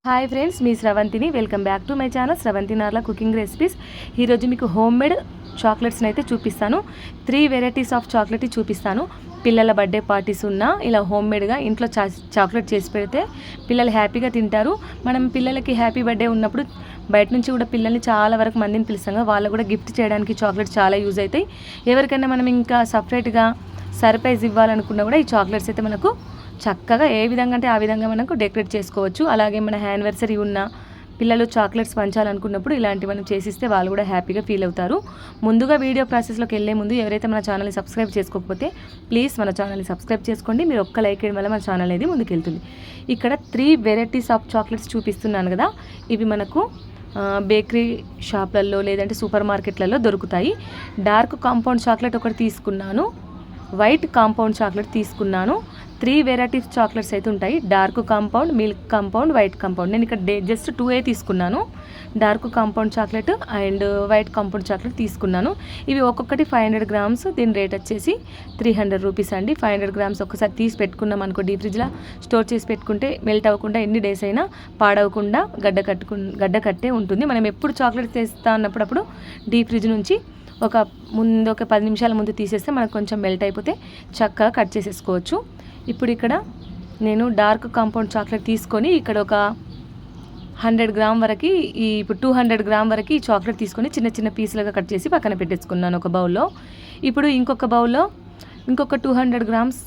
Hi friends, మీ స్రవంతిని. Welcome back to my channel Sravanthi Narla cooking recipes. ఈరోజు మీకు హోమ్ మేడ్ చాక్లెట్స్ని అయితే చూపిస్తాను. 3 వెరైటీస్ ఆఫ్ చాక్లెట్ చూపిస్తాను. పిల్లల బర్త్డే పార్టీస్ ఉన్నా ఇలా హోమ్ మేడ్గా ఇంట్లో చాక్లెట్ చేసి పెడితే పిల్లలు హ్యాపీగా తింటారు. మనం పిల్లలకి హ్యాపీ బర్త్డే ఉన్నప్పుడు బయట నుంచి కూడా పిల్లల్ని చాలా వరకు మందిని పిలుస్తాం, వాళ్ళు కూడా గిఫ్ట్ చేయడానికి చాక్లెట్స్ చాలా యూజ్ అవుతాయి. ఎవరికైనా మనం ఇంకా సపరేట్గా సర్ప్రైజ్ ఇవ్వాలనుకున్నా కూడా ఈ చాక్లెట్స్ అయితే మనకు చక్కగా ఏ విధంగా అంటే ఆ విధంగా మనకు డెకరేట్ చేసుకోవచ్చు. అలాగే మన యానివర్సరీ ఉన్న పిల్లలు చాక్లెట్స్ పంచాలనుకున్నప్పుడు ఇలాంటివి మనం చేసిస్తే వాళ్ళు కూడా హ్యాపీగా ఫీల్ అవుతారు. ముందుగా వీడియో ప్రాసెస్లోకి వెళ్ళే ముందు ఎవరైతే మన ఛానల్ని సబ్స్క్రైబ్ చేసుకోకపోతే ప్లీజ్ మన ఛానల్ని సబ్స్క్రైబ్ చేసుకోండి. మీరు ఒక్క లైక్ చేయడం వల్ల మన ఛానల్ అనేది ముందుకెళ్తుంది. ఇక్కడ 3 వెరైటీస్ ఆఫ్ చాక్లెట్స్ చూపిస్తున్నాను కదా, ఇవి మనకు బేకరీ షాప్లలో లేదంటే సూపర్ మార్కెట్లలో దొరుకుతాయి. డార్క్ కాంపౌండ్ చాక్లెట్ ఒకటి తీసుకున్నాను, వైట్ కాంపౌండ్ చాక్లెట్ తీసుకున్నాను. 3 వెరైటీస్ చాక్లెట్స్ అయితే ఉంటాయి. Dark compound, milk compound, white compound. నేను ఇక్కడ జస్ట్ 2 తీసుకున్నాను. Dark compound chocolate and white compound chocolate తీసుకున్నాను. ఇవి ఒక్కొక్కటి 500 గ్రామ్స్. దీని రేట్ వచ్చేసి 300 రూపీస్ అండి. 500 గ్రామ్స్ ఒకసారి తీసి పెట్టుకున్నాం అనుకో, డీప్ ఫ్రిడ్జ్లో స్టోర్ చేసి పెట్టుకుంటే మెల్ట్ అవ్వకుండా ఎన్ని డేస్ అయినా పాడవకుండా గడ్డ కట్టే ఉంటుంది. మనం ఎప్పుడు చాక్లెట్ తెస్తా అన్నప్పుడు డీప్ ఫ్రిడ్జ్ నుంచి ఒక 10 నిమిషాల ముందు తీసేస్తే మనకు కొంచెం మెల్ట్ అయిపోతే చక్కగా కట్ చేసేసుకోవచ్చు. ఇప్పుడు ఇక్కడ నేను డార్క్ కాంపౌండ్ చాక్లెట్ తీసుకొని ఇక్కడ ఒక 100 గ్రామ్ వరకు ఇప్పుడు 200 గ్రామ్ వరకు ఈ చాక్లెట్ తీసుకొని చిన్న చిన్న పీసులుగా కట్ చేసి పక్కన పెట్టేసుకున్నాను ఒక బౌల్లో. ఇప్పుడు ఇంకొక బౌల్లో ఇంకొక 200 గ్రామ్స్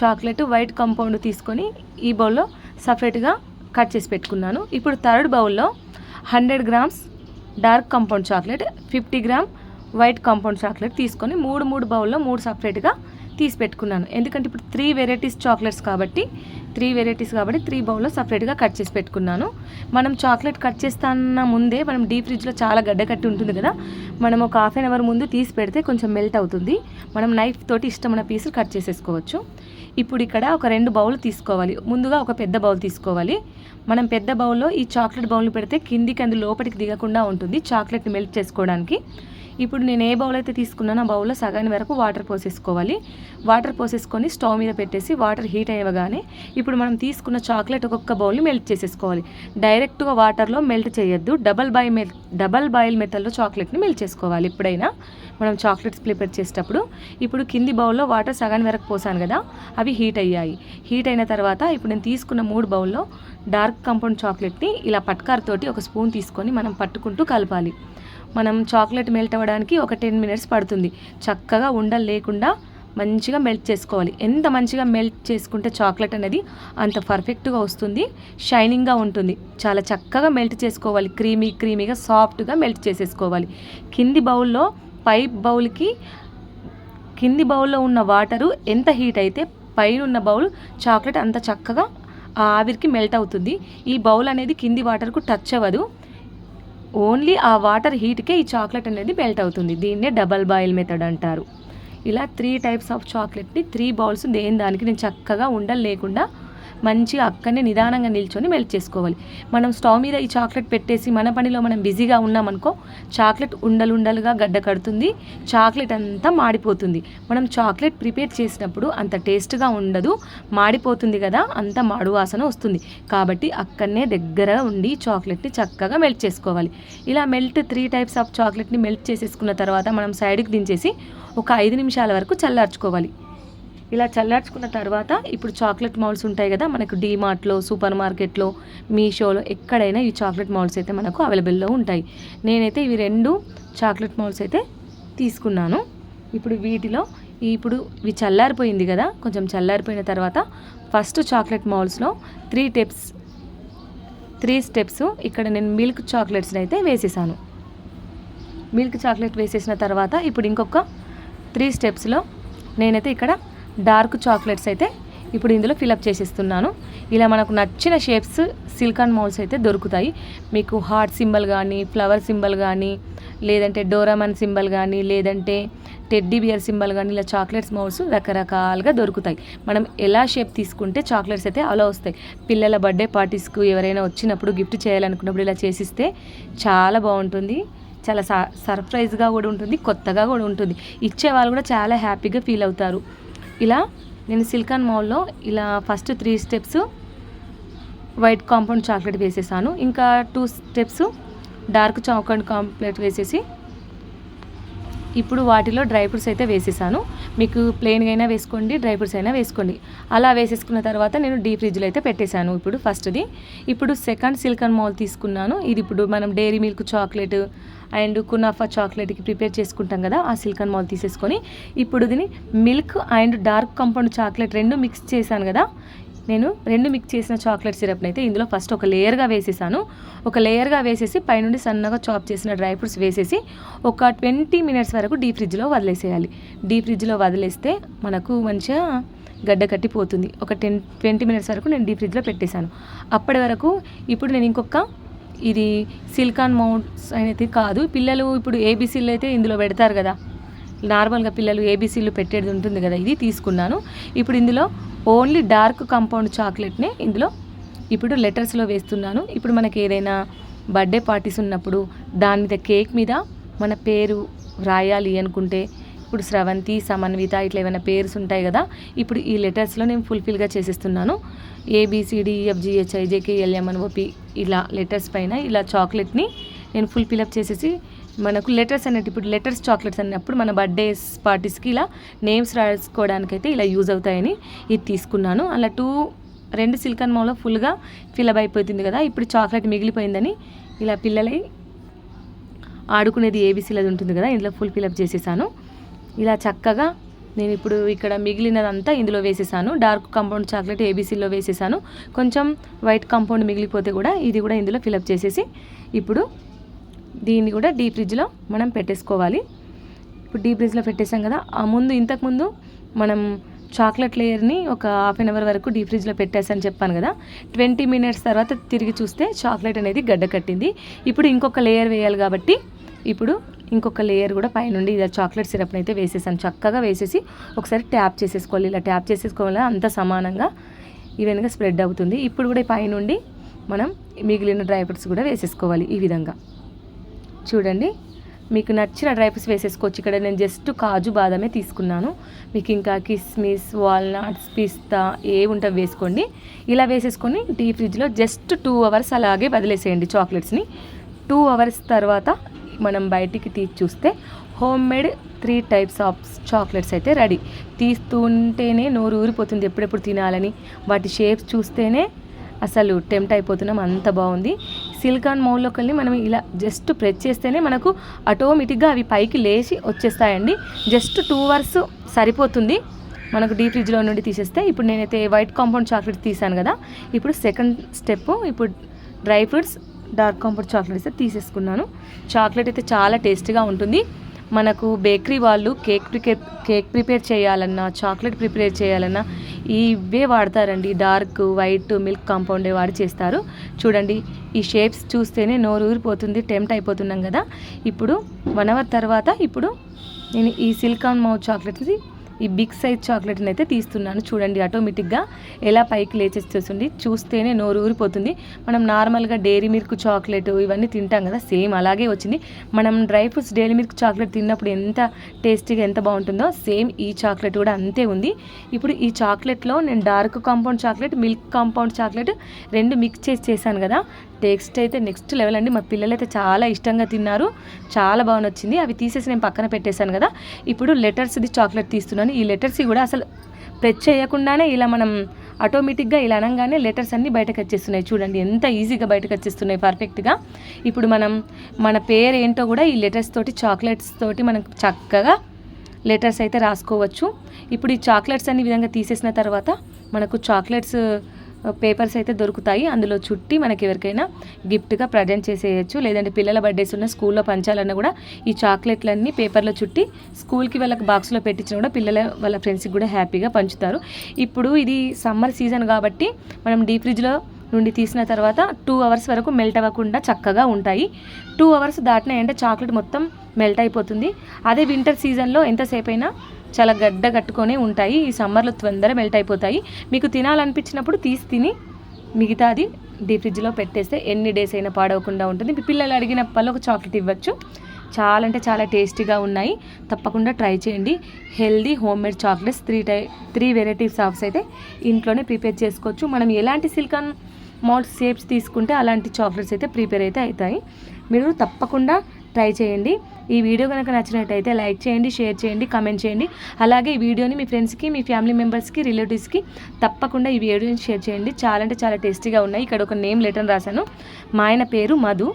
చాక్లెట్ వైట్ కాంపౌండ్ తీసుకొని ఈ బౌల్లో సపరేట్గా కట్ చేసి పెట్టుకున్నాను. ఇప్పుడు థర్డ్ బౌల్లో 100 grams dark compound chocolate, 50 gram white compound chocolate తీసుకొని 3 బౌల్లో 3 సపరేట్గా తీసి పెట్టుకున్నాను. ఎందుకంటే ఇప్పుడు 3 వెరైటీస్ చాక్లెట్స్ కాబట్టి 3 బౌల్లో సపరేట్గా కట్ చేసి పెట్టుకున్నాను. మనం చాక్లెట్ కట్ చేస్తాన్న ముందే మనం డీప్ ఫ్రిడ్జ్లో చాలా గడ్డ కట్టి ఉంటుంది కదా, మనం ఒక 1/2 అవర్ ముందు తీసి పెడితే కొంచెం మెల్ట్ అవుతుంది. మనం నైఫ్ తోటి ఇష్టమైన పీసులు కట్ చేసేసుకోవచ్చు. ఇప్పుడు ఇక్కడ ఒక 2 బౌల్ తీసుకోవాలి. ముందుగా ఒక పెద్ద బౌల్ తీసుకోవాలి. మనం పెద్ద బౌల్లో ఈ చాక్లెట్ బౌల్ని పెడితే కిందికి అందు లోపలికి దిగకుండా ఉంటుంది చాక్లెట్ని మెల్ట్ చేసుకోవడానికి. ఇప్పుడు నేను ఏ బౌల్ అయితే తీసుకున్నానో ఆ బౌల్లో సగాని వరకు వాటర్ పోసేసుకోవాలి. వాటర్ పోసేసుకొని స్టవ్ మీద పెట్టేసి వాటర్ హీట్ అయ్యగానే ఇప్పుడు మనం తీసుకున్న చాక్లెట్ ఒక్కొక్క బౌల్ని మెల్ట్ చేసేసుకోవాలి. డైరెక్ట్గా వాటర్లో మెల్ట్ చేయొద్దు. డబల్ బాయిల్ మెథడ్లో చాక్లెట్ని మెల్ట్ చేసుకోవాలి. ఎప్పుడైనా మనం చాక్లెట్స్ ప్రిపేర్ చేసేటప్పుడు ఇప్పుడు కింది బౌల్లో వాటర్ సగాని వరకు పోసాను కదా, అవి హీట్ అయ్యాయి. హీట్ అయిన తర్వాత ఇప్పుడు నేను తీసుకున్న 3 బౌల్లో డార్క్ కాంపౌండ్ చాక్లెట్ని ఇలా పట్కారుతోటి ఒక స్పూన్ తీసుకొని మనం పట్టుకుంటూ కలపాలి. మనం చాక్లెట్ మెల్ట్ అవ్వడానికి ఒక 10 మినిట్స్ పడుతుంది. చక్కగా ఉండలు లేకుండా మంచిగా మెల్ట్ చేసుకోవాలి. ఎంత మంచిగా మెల్ట్ చేసుకుంటే చాక్లెట్ అనేది అంత పర్ఫెక్ట్గా వస్తుంది, షైనింగ్గా ఉంటుంది. చాలా చక్కగా మెల్ట్ చేసుకోవాలి. క్రీమీగా సాఫ్ట్గా మెల్ట్ చేసేసుకోవాలి. కింది బౌల్లో ఉన్న వాటరు ఎంత హీట్ అయితే పైన ఉన్న బౌల్ చాక్లెట్ అంత చక్కగా ఆవిరికి మెల్ట్ అవుతుంది. ఈ బౌల్ అనేది కింది వాటర్కు టచ్ అవ్వదు. ఓన్లీ ఆ వాటర్ హీట్కే ఈ చాక్లెట్ అనేది మెల్ట్ అవుతుంది. దీన్నే డబల్ బాయిల్ మెథడ్ అంటారు. ఇలా 3 టైప్స్ ఆఫ్ చాక్లెట్ని 3 బౌల్స్ దానికి నేను చక్కగా ఉండలు లేకుండా మంచిగా అక్కడనే నిదానంగా నిల్చొని మెల్ట్ చేసుకోవాలి. మనం స్టవ్ మీద ఈ చాక్లెట్ పెట్టేసి మన పనిలో మనం బిజీగా ఉన్నామనుకో చాక్లెట్ ఉండలుగా గడ్డ కడుతుంది, చాక్లెట్ అంతా మాడిపోతుంది. మనం చాక్లెట్ ప్రిపేర్ చేసినప్పుడు అంత టేస్ట్గా ఉండదు, మాడిపోతుంది కదా, అంత మాడు వాసన వస్తుంది. కాబట్టి అక్కడనే దగ్గర ఉండి చాక్లెట్ని చక్కగా మెల్ట్ చేసుకోవాలి. ఇలా 3 టైప్స్ ఆఫ్ చాక్లెట్ని మెల్ట్ చేసేసుకున్న తర్వాత మనం సైడ్కి దించేసి ఒక 5 నిమిషాల వరకు చల్లార్చుకోవాలి. ఇలా చల్లార్చుకున్న తర్వాత ఇప్పుడు చాక్లెట్ మౌల్డ్స్ ఉంటాయి కదా, మనకు డీమార్ట్లో, సూపర్ మార్కెట్లో, మీషోలో ఎక్కడైనా ఈ చాక్లెట్ మౌల్డ్స్ అయితే మనకు అవైలబుల్లో ఉంటాయి. నేనైతే ఇవి 2 చాక్లెట్ మౌల్డ్స్ అయితే తీసుకున్నాను. ఇప్పుడు ఇవి చల్లారిపోయింది కదా, కొంచెం చల్లారిపోయిన తర్వాత ఫస్ట్ చాక్లెట్ మౌల్డ్స్లో 3 స్టెప్స్ ఇక్కడ నేను మిల్క్ చాక్లెట్స్ని అయితే వేసేసాను. మిల్క్ చాక్లెట్ వేసేసిన తర్వాత ఇప్పుడు ఇంకొక 3 స్టెప్స్లో నేనైతే ఇక్కడ డార్క్ చాక్లెట్స్ అయితే ఇప్పుడు ఇందులో ఫిలప్ చేసేస్తున్నాను. ఇలా మనకు నచ్చిన షేప్స్ సిలికాన్ మౌల్డ్స్ అయితే దొరుకుతాయి. మీకు హార్ట్ సింబల్ కానీ, ఫ్లవర్ సింబల్ కానీ, లేదంటే డోరామన్ సింబల్ కానీ, లేదంటే టెడ్డీ బియర్ సింబల్ కానీ, ఇలా చాక్లెట్స్ మౌల్డ్స్ రకరకాలుగా దొరుకుతాయి. మనం ఎలా షేప్ తీసుకుంటే చాక్లెట్స్ అయితే అలా వస్తాయి. పిల్లల బర్త్డే పార్టీస్కు ఎవరైనా వచ్చినప్పుడు గిఫ్ట్ చేయాలనుకున్నప్పుడు ఇలా చేసిస్తే చాలా బాగుంటుంది. చాలా సర్ప్రైజ్గా కూడా ఉంటుంది, కొత్తగా కూడా ఉంటుంది. ఇచ్చే వాళ్ళు కూడా చాలా హ్యాపీగా ఫీల్ అవుతారు. ఇలా నేను సిలికాన్ మౌల్లో ఇలా first 3 steps white compound chocolate వేసేసాను. ఇంకా 2 స్టెప్స్ డార్క్ చాక్లెట్ కాంప్లెట్ వేసేసి ఇప్పుడు వాటిలో డ్రై ఫ్రూట్స్ అయితే వేసేసాను. మీకు ప్లెయిన్గా అయినా వేసుకోండి, డ్రై ఫ్రూట్స్ అయినా వేసుకోండి. అలా వేసేసుకున్న తర్వాత నేను డీప్ ఫ్రిడ్జ్లో అయితే పెట్టేశాను. ఇప్పుడు సెకండ్ సిలికాన్ మౌల్ తీసుకున్నాను. ఇది ఇప్పుడు మనం dairy milk chocolate and kunafa చాక్లెట్కి ప్రిపేర్ చేసుకుంటాం కదా, ఆ సిలికాన్ మౌల్ తీసేసుకొని ఇప్పుడు దీన్ని milk and dark compound chocolate 2 mix చేశాను కదా, నేను 2 మిక్స్ చేసిన చాక్లెట్ సిరప్ని అయితే ఇందులో ఫస్ట్ ఒక లేయర్గా వేసేసాను. ఒక లేయర్గా వేసేసి పైనుండి సన్నగా చాప్ చేసిన డ్రై ఫ్రూట్స్ వేసేసి ఒక 20 మినిట్స్ వరకు డీప్ ఫ్రిడ్జ్లో వదిలేసేయాలి. డీప్ ఫ్రిడ్జ్లో వదిలేస్తే మనకు మంచిగా గడ్డ కట్టిపోతుంది. ఒక 20 మినిట్స్ వరకు నేను డీప్ ఫ్రిడ్జ్లో పెట్టేశాను. అప్పటి వరకు ఇప్పుడు నేను ఇది సిలికాన్ మౌల్డ్స్ అనేది కాదు, పిల్లలు ఇప్పుడు ఏబీసీలు అయితే ఇందులో పెడతారు కదా, నార్మల్గా పిల్లలు ఏబీసీలు పెట్టేది ఉంటుంది కదా, ఇది తీసుకున్నాను. ఇప్పుడు ఇందులో ఓన్లీ డార్క్ కాంపౌండ్ చాక్లెట్నే ఇందులో ఇప్పుడు లెటర్స్లో వేస్తున్నాను. ఇప్పుడు మనకి ఏదైనా బర్త్డే పార్టీస్ ఉన్నప్పుడు దాని మీద కేక్ మీద మన పేరు రాయాలి అనుకుంటే ఇప్పుడు స్రవంతి, సమన్విత ఇట్లా ఏమైనా పేర్స్ ఉంటాయి కదా, ఇప్పుడు ఈ లెటర్స్లో నేను ఫుల్ఫిల్గా చేసేస్తున్నాను. ABCDEFGHIJKLMNOP ఇలా లెటర్స్ పైన ఇలా చాక్లెట్ని నేను ఫుల్ ఫిలప్ చేసేసి మనకు లెటర్స్ అన్నట్టు ఇప్పుడు లెటర్స్ చాక్లెట్స్ అన్నప్పుడు మన బర్త్డేస్ పార్టీస్కి ఇలా నేమ్స్ రాసుకోవడానికైతే ఇలా యూజ్ అవుతాయని ఇది తీసుకున్నాను. అలా 2 సిలికాన్ మౌల్లో ఫుల్గా ఫిలప్ అయిపోతుంది కదా, ఇప్పుడు చాక్లెట్ మిగిలిపోయిందని ఇలా పిల్లలై ఆడుకునేది ఏబీసీలో ఉంటుంది కదా, ఇందులో ఫుల్ ఫిలప్ చేసేసాను. ఇలా చక్కగా నేను ఇప్పుడు ఇక్కడ మిగిలినదంతా ఇందులో వేసేసాను. డార్క్ కాంపౌండ్ చాక్లెట్ ఏబీసీలో వేసేసాను. కొంచెం వైట్ కాంపౌండ్ మిగిలిపోతే కూడా ఇది కూడా ఇందులో ఫిలప్ చేసేసి ఇప్పుడు దీన్ని కూడా డీప్ ఫ్రిడ్జ్లో మనం పెట్టేసుకోవాలి. ఇప్పుడు డీప్ ఫ్రిడ్జ్లో పెట్టేసాం కదా, ఇంతకుముందు మనం చాక్లెట్ లేయర్ని ఒక హాఫ్ అన్ అవర్ వరకు డీప్ ఫ్రిడ్జ్లో పెట్టేసాను చెప్పాను కదా, 20 మినిట్స్ తర్వాత తిరిగి చూస్తే చాక్లెట్ అనేది గడ్డ కట్టింది. ఇప్పుడు ఇంకొక లేయర్ వేయాలి కాబట్టి ఇప్పుడు ఇంకొక లేయర్ కూడా పైనుండి ఇలా చాక్లెట్ సిరప్ని అయితే వేసేసాను. చక్కగా వేసేసి ఒకసారి ట్యాప్ చేసేసుకోవాలి. ఇలా ట్యాప్ చేసేసుకోవాలి, అంత సమానంగా ఈవెన్గా స్ప్రెడ్ అవుతుంది. ఇప్పుడు కూడా పైనుండి మనం మిగిలిన డ్రై ఫ్రూట్స్ కూడా వేసేసుకోవాలి. ఈ విధంగా చూడండి, మీకు నచ్చిన డ్రై ఫ్రూట్స్ వేసేసుకోవచ్చు. ఇక్కడ నేను జస్ట్ కాజు బాదమే తీసుకున్నాను. మీకు ఇంకా కిస్మిస్, వాల్నట్స్, పిస్తా ఏ ఉంటే వేసుకోండి. ఇలా వేసేసుకొని డీప్ ఫ్రిడ్జ్లో జస్ట్ 2 అవర్స్ అలాగే వదిలేసేయండి చాక్లెట్స్ని. 2 అవర్స్ తర్వాత మనం బయటికి తీసి చూస్తే home made 3 types of chocolates అయితే రెడీ. తీస్తుంటేనే నోరు ఊరిపోతుంది ఎప్పుడెప్పుడు తినాలని. వాటి షేప్స్ చూస్తేనే అసలు టెంప్ట్ అయిపోతున్నాం, అంత బాగుంది. సిలికాన్ మౌల్లోకి వెళ్ళి మనం ఇలా జస్ట్ ప్రెస్ చేస్తేనే మనకు ఆటోమేటిక్గా అవి పైకి లేచి వచ్చేస్తాయండి. జస్ట్ 2 అవర్స్ సరిపోతుంది మనకు డీప్ ఫ్రిడ్జ్లో నుండి తీసేస్తే. ఇప్పుడు నేనైతే వైట్ కాంపౌండ్ చాక్లెట్ తీసాను కదా, ఇప్పుడు సెకండ్ స్టెప్ ఇప్పుడు dry fruits dark compound chocolate అయితే తీసేసుకున్నాను. చాక్లెట్ అయితే చాలా టేస్టీగా ఉంటుంది. మనకు బేకరీ వాళ్ళు కేక్ ప్రిపేర్ చేయాలన్నా, చాక్లెట్ ప్రిపేర్ చేయాలన్నా ఇవే వాడతారండి. డార్క్ వైట్ మిల్క్ కాంపౌండే వాడి చేస్తారు. చూడండి, ఈ షేప్స్ చూస్తేనే నోరు ఊరిపోతుంది, టెంప్ట్ అయిపోతున్నాం కదా. ఇప్పుడు 1 అవర్ తర్వాత ఇప్పుడు నేను ఈ సిలికాన్ మౌత్ చాక్లెట్ని, ఈ బిగ్ సైజ్ చాక్లెట్ని అయితే తీస్తున్నాను. చూడండి ఆటోమేటిక్గా ఎలా పైకి లేచేస్తుంది, చూస్తేనే నోరు ఊరిపోతుంది. మనం నార్మల్గా డైరీ మిల్క్ చాక్లెట్ ఇవన్నీ తింటాం కదా, సేమ్ అలాగే వచ్చింది. మనం dry fruits dairy milk chocolate తిన్నప్పుడు ఎంత టేస్టీగా ఎంత బాగుంటుందో సేమ్ ఈ చాక్లెట్ కూడా అంతే ఉంది. ఇప్పుడు ఈ చాక్లెట్లో నేను dark compound chocolate, milk compound chocolate 2 mix చేశాను కదా, టేస్ట్ అయితే నెక్స్ట్ లెవెల్ అండి. మా పిల్లలు అయితే చాలా ఇష్టంగా తిన్నారు, చాలా బాగా నచ్చింది. అవి తీసేసి నేను పక్కన పెట్టేశాను కదా. ఇప్పుడు లెటర్స్ది చాక్లెట్ తీస్తున్నాను. ఈ లెటర్స్ కూడా అసలు ప్రెస్ చేయకుండానే ఇలా మనం ఆటోమేటిక్గా ఇలా అనగానే లెటర్స్ అన్నీ బయటకు వచ్చేస్తున్నాయి. చూడండి ఎంత ఈజీగా బయటకు వచ్చేస్తున్నాయి పర్ఫెక్ట్గా. ఇప్పుడు మన పేరు ఏంటో కూడా ఈ లెటర్స్ తోటి, చాక్లెట్స్ తోటి మనం చక్కగా లెటర్స్ అయితే రాసుకోవచ్చు. ఇప్పుడు ఈ చాక్లెట్స్ అన్ని విధంగా తీసేసిన తర్వాత మనకు చాక్లెట్స్ పేపర్స్ అయితే దొరుకుతాయి. అందులో చుట్టి మనకి ఎవరికైనా గిఫ్ట్గా ప్రజెంట్ చేసేయచ్చు. లేదంటే పిల్లల బర్త్డేస్ ఉన్న స్కూల్లో పంచాలన్నా కూడా ఈ చాక్లెట్లన్నీ పేపర్లో చుట్టి స్కూల్కి వాళ్ళకి బాక్స్లో పెట్టించిన కూడా పిల్లల వాళ్ళ ఫ్రెండ్స్కి కూడా హ్యాపీగా పంచుతారు. ఇప్పుడు ఇది సమ్మర్ సీజన్ కాబట్టి మనం డీప్ ఫ్రిడ్జ్లో నుండి తీసిన తర్వాత 2 అవర్స్ వరకు మెల్ట్ అవ్వకుండా చక్కగా ఉంటాయి. 2 అవర్స్ దాటినాయంటే చాక్లెట్ మొత్తం మెల్ట్ అయిపోతుంది. అదే వింటర్ సీజన్లో ఎంతసేపు అయినా చాలా గడ్డ కట్టుకొనే ఉంటాయి. ఈ సమ్మర్లో తొందరగా మెల్ట్ అయిపోతాయి. మీకు తినాలనిపించినప్పుడు తీసి తిని మిగతాది డీప్ ఫ్రిడ్జ్లో పెట్టేస్తే ఎన్ని డేస్ అయినా పాడవకుండా ఉంటుంది. మీ పిల్లలు అడిగినప్పుడు ఒక చాక్లెట్ ఇవ్వచ్చు. చాలా అంటే చాలా టేస్టీగా ఉన్నాయి, తప్పకుండా ట్రై చేయండి. Healthy home made chocolates 3 varieties offs అయితే ఇంట్లోనే ప్రిపేర్ చేసుకోవచ్చు. మనం ఎలాంటి సిలికాన్ మౌల్డ్ షేప్స్ తీసుకుంటే అలాంటి చాక్లెట్స్ అయితే ప్రిపేర్ అయితే అవుతాయి. మీరు తప్పకుండా ట్రై చేయండి. ఈ వీడియో కనుక నచ్చినట్టయితే లైక్ చేయండి, షేర్ చేయండి, కామెంట్ చేయండి. అలాగే ఈ వీడియోని మీ ఫ్రెండ్స్కి, మీ ఫ్యామిలీ మెంబర్స్కి, రిలేటివ్స్కి తప్పకుండా ఈ వీడియోని షేర్ చేయండి. చాలా అంటే చాలా టేస్టీగా ఉన్నాయి. ఇక్కడ ఒక నేమ్ లెటర్ రాశాను. మా ఆయన పేరు మధు.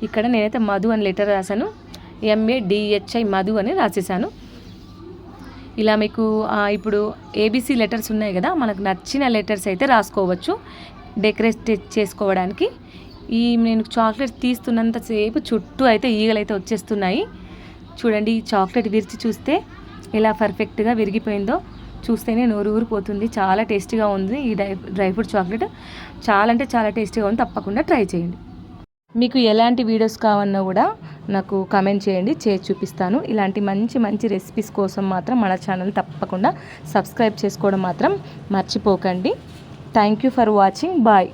ఇక్కడ నేనైతే మధు అని లెటర్ రాశాను. MADHI మధు అని రాసేసాను. ఇలా మీకు ఇప్పుడు ABC లెటర్స్ ఉన్నాయి కదా, మనకు నచ్చిన లెటర్స్ అయితే రాసుకోవచ్చు డెకరేట్ చేసుకోవడానికి. నేను చాక్లెట్ తీస్తున్నంతసేపు చుట్టూ అయితే ఈగలు అయితే వచ్చేస్తున్నాయి. చూడండి, ఈ చాక్లెట్ విరిచి చూస్తే ఎలా పర్ఫెక్ట్గా విరిగిపోయిందో చూస్తేనే నోరు ఊరిపోతుంది. చాలా టేస్టీగా ఉంది ఈ డ్రై ఫ్రూట్ చాక్లెట్. చాలా అంటే చాలా టేస్టీగా ఉంది. తప్పకుండా ట్రై చేయండి. మీకు ఎలాంటి వీడియోస్ కావన్నా కూడా నాకు కామెంట్ చేయండి, చేసి చూపిస్తాను. ఇలాంటి మంచి మంచి రెసిపీస్ కోసం మాత్రం మన ఛానల్ తప్పకుండా సబ్స్క్రైబ్ చేసుకోవడం మాత్రం మర్చిపోకండి. Thank you for watching. Bye.